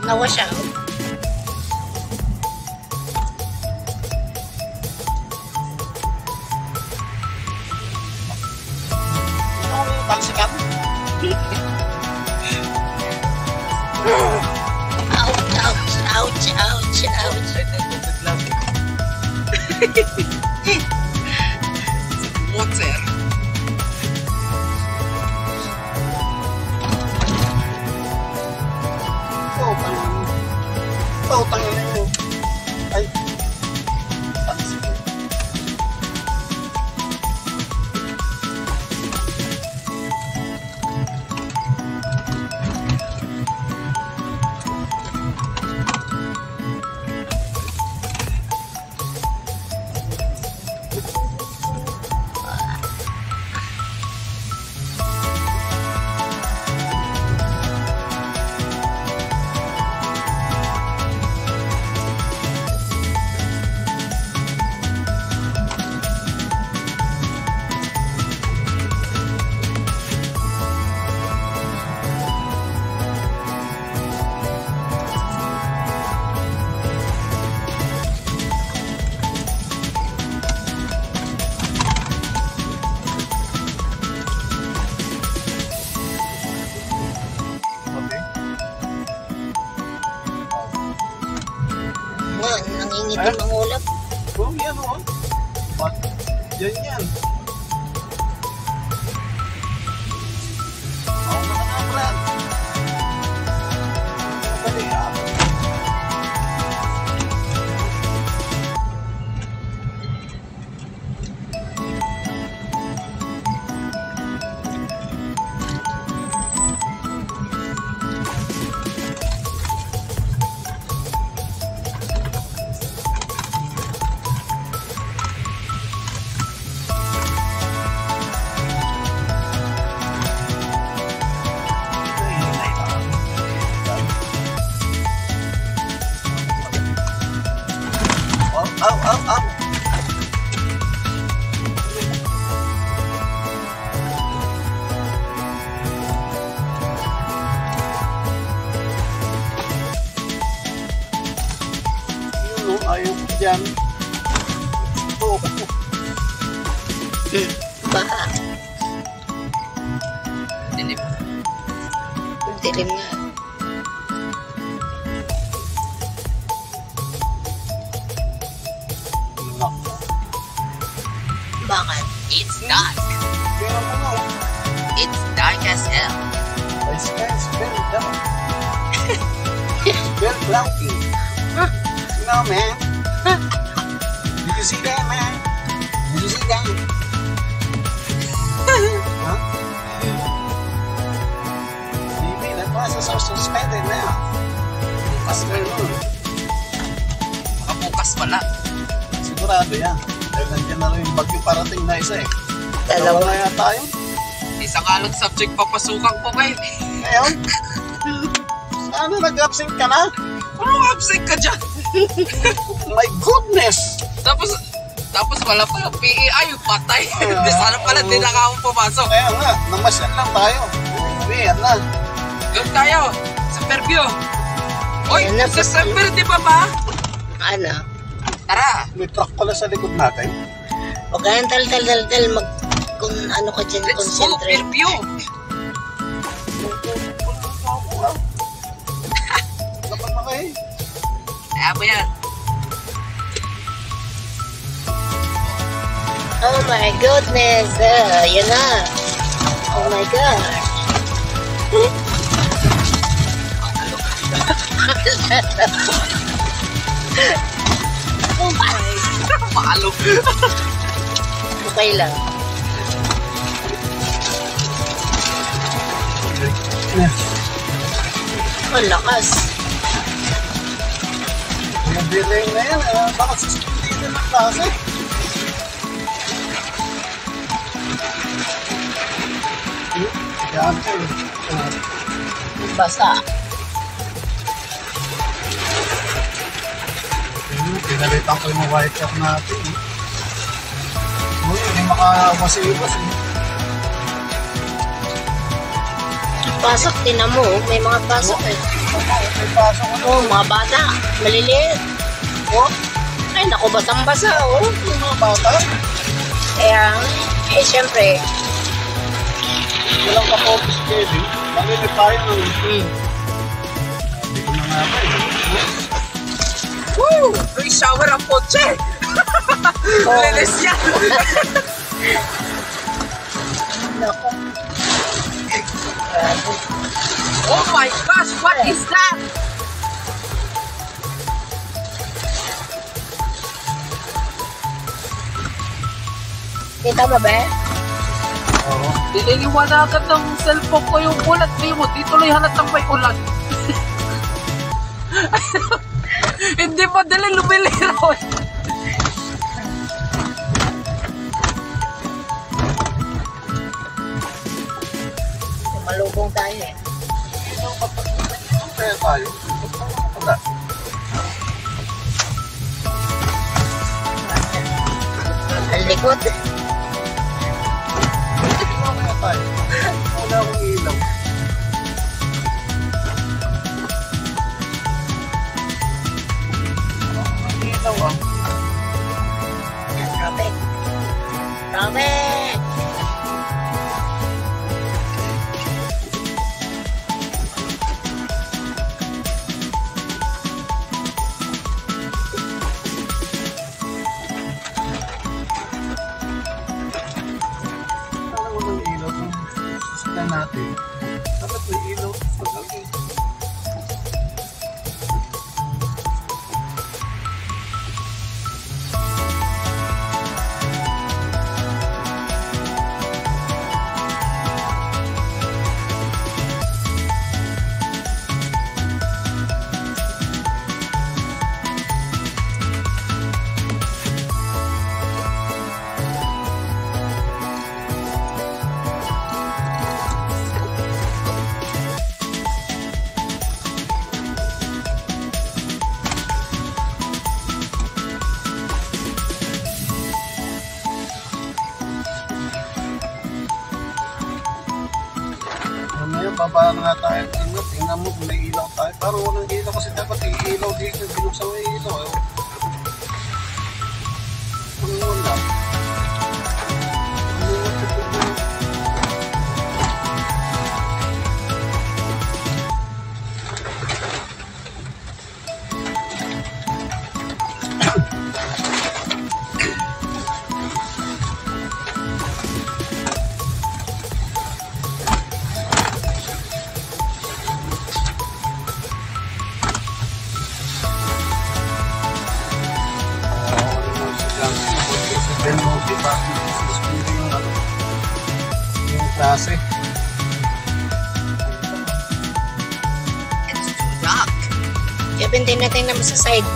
Na-wash out. Pangsikat. Ouch, ouch, ouch, ouch. Water. Tangan mo. Ay. Pangsikat. Nangingitim ang ulap. Oh, yan o. Yan yan. Oo na nga, Brad. Dali ah. Up. Yun o, ayaw ko dyan. Oh. Baha. Dilim. Dilim nga. Bakit? It's dark. It's dark as hell. The sky is very dark. Very cloudy. No, man. Did you see that, man? Did you see that? Huh? Maybe the classes are suspended now. Afternoon. Makabukas pala. Sigurado yan. Dahil nandiyan na rin yung bagyo parating na isa eh. Dalawa. Na yata yun. Isang along subject papasukan ko kayo. Ngayon? Sana nag-absent ka na? Anong absent ka dyan? My goodness! Tapos wala pa yung PEI, yung patay. Sana pala din na akong pumasok. Kaya nga, namasyan lang tayo. Uwi, yan na. Doon tayo, sa Fairview. Oy, Ayan na, sa December, di ba ba? Ano? Tara. May truck pala sa likod natin. Huwag kayong tal. Kung ano ka dyan, Let's go, concentrate. Fairview. Dapat na kayo. Kaya mo yan. Oh my goodness. Yan na. Oh my gosh. Oh my. Paalog. Okay lang. Oh, lakas. Yung building na yan, bakit susunod ng klase? Yan ko eh. Basta. Pinalitan ko yung white cap natin. Uy, hindi makawasiwas eh. Pasok din mo. May mga pasok eh. May pasok ano. Oh, mga bata. Maliliit. Oh, Ay, naku, basang-basa, oh. yung mga bata. Kaya, eh, syempre. Walang ka-focus Kevin. Malimit tayo ng... Hmm. Sabi ko na nga ba eh. Woo! Free shower ang kotse! Linis yan! Naku. Oh my gosh! What is that? Kita mo ba? Oo. Nililiwanagan ng cellphone ko yung ulat. Di mo, di tuloy halatang may ulan. Hindi pa dali lumiliraw eh. Malubong tayo eh. Kaya tayo. Wala. Ang likod. Kaya tayo. Wala akong ilaw. Ang ilaw ah. Traffic. Traffic! Wala ko ng ilaw kung sasakyan natin. Dapat may ilaw. Pagkalagay. Mamaya, babaan nga tayo. Tingnan mo kung may ilaw tayo. Parang walang ilaw kasi dapat i-ilaw dito. Binuksan mo yung ilaw. Ang wala. Ang wala sa tuloy. Yung klase. It's too dark. Kevin, tingnan mo sa side.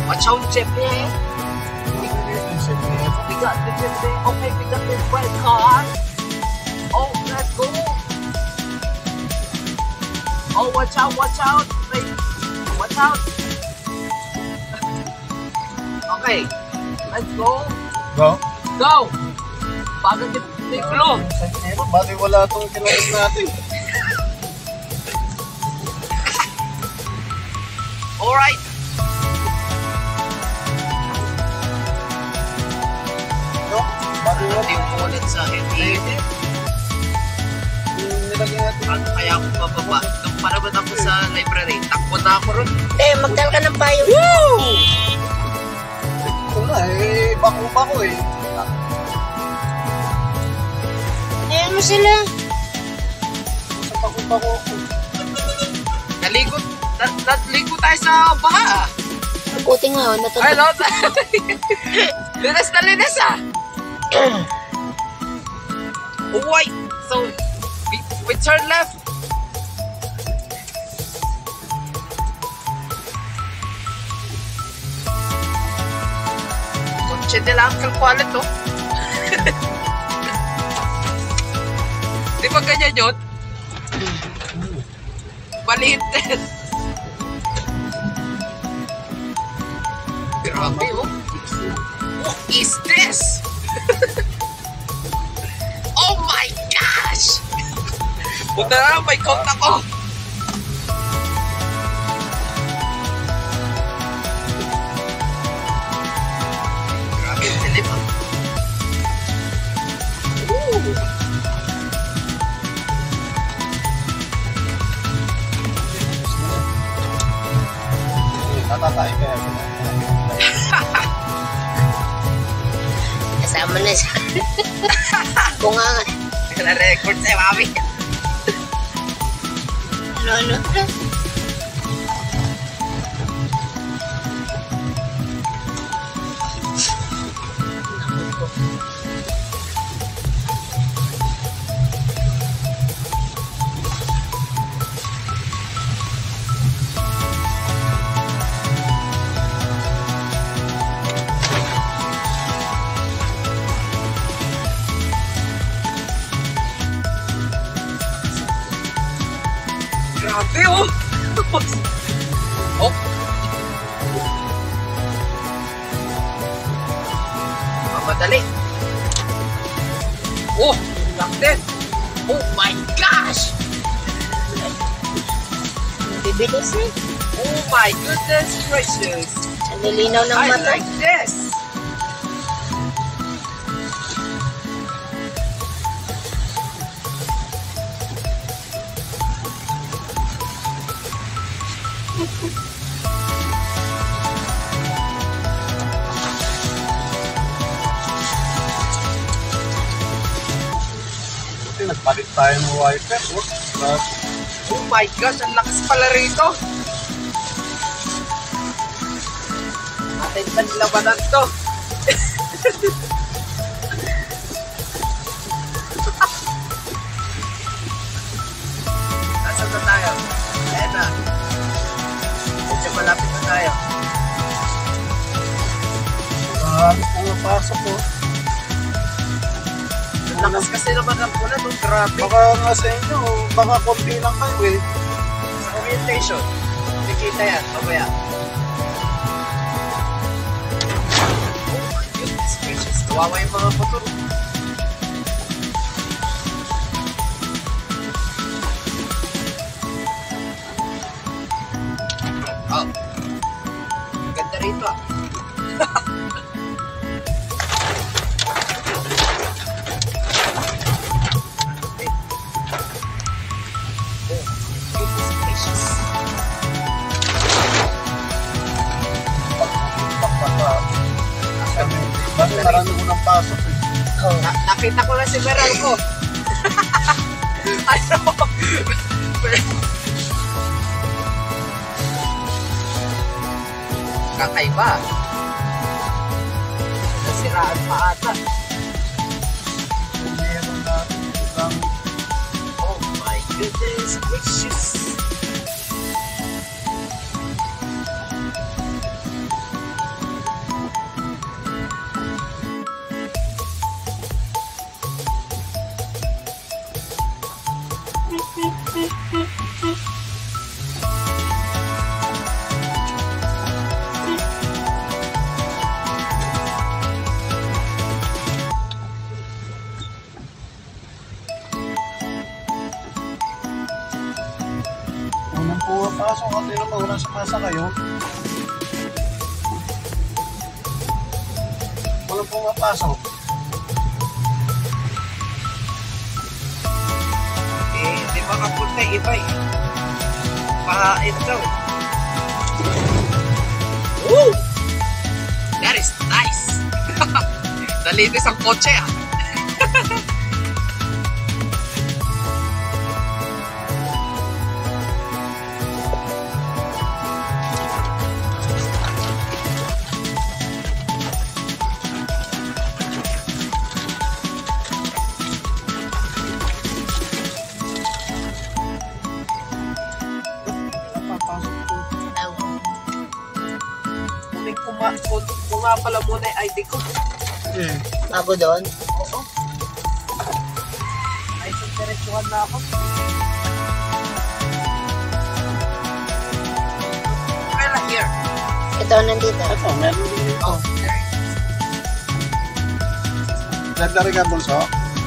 Watch out, jeep niya eh. We got the jeep there. Okay, we got this red car. Oh, let's go. Oh, watch out, watch out. Wait. Watch out. Okay, let's go. Go. Go! Bago may glow. Bali wala itong kinayos natin. Alright. No? Bali wala. Hindi mo ulit sa hindi. Nilagay natin. Ano kaya ako bababa? Nung paraban ako sa library, takbo na ako ron. Eh, magdal ka ng payo. Wala eh. Bako-bako eh. Ayan mo sila. Sa bako-bako ako. Naligo tayo sa baha. Buti nga, Ay, no? Linis na linis ah. Oh, wait. So, we turn left. Kotse nila ang kalpalit, no? Di ba ganyan yun? Maliit din. Grabe, oh. What is this? Oh my gosh! Punta na lang, may count ako. Natatay ka yan. Kasama na siya. Bunga nga. Na-record sa'yo, mami. Ano? Grabe, oh! Oh! Mamadali! Oh! Laktin! Oh my gosh! Bibilis eh. Oh my goodness gracious! Ang nilinaw ng I mata. like this! Buti nagpalit tayo ng wiper. Oh my gosh, ang lakas pala rito! Atin pa nilabanan to! Nasaan na tayo? Ayan na. Medyo malapit na tayo. Maraming pumapasok po. Ang lakas kasi naman ang pula nung grabe. Baka nga sa inyo, baka konti lang kayo eh. Sa orientation. Nakikita yan, mamaya. Oh my goodness gracious. Kawawa yung mga motor. Oh. Ganda rito ah. Bakit marami ko ng pasok eh. Nakita ko na si Meral ko. Ano? Kakaiba. Nasiraan pa ata. Meron natin isang Oh my goodness gracious. unang pumapasok kasi naman walang sumasa kayo. Walang pumapasok. Eh, di ba kapunta iba eh. Pahain daw. Woo! That is nice! Nalinis ang kotse ah. Kung nga pala muna yung ID ko. Bago doon. Oo. Ay, diretsuhan na ako. Kaya here. Ito, nandito. Ito, meron din ito. Oh, there. Nagdari ka bulso?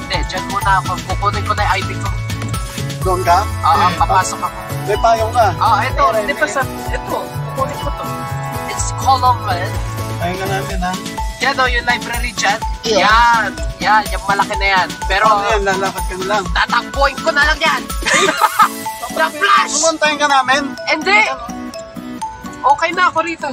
Hindi, dyan muna ako. Kukunin ko na yung ID ko. Doon ka? Papasok ako. May payong ka. Ito. Di ba sa... Ito, kukunin ko to. It's Colomman. Pahinga namin ha. Yan o, yung library dyan. Yun. Yan, yung malaki na yan. Pero, Ano yan, lalakad ka na lang. tatakbuhin ko na lang yan. Na flash! Pumuntahin ka namin. Hindi. Okay na ako rito.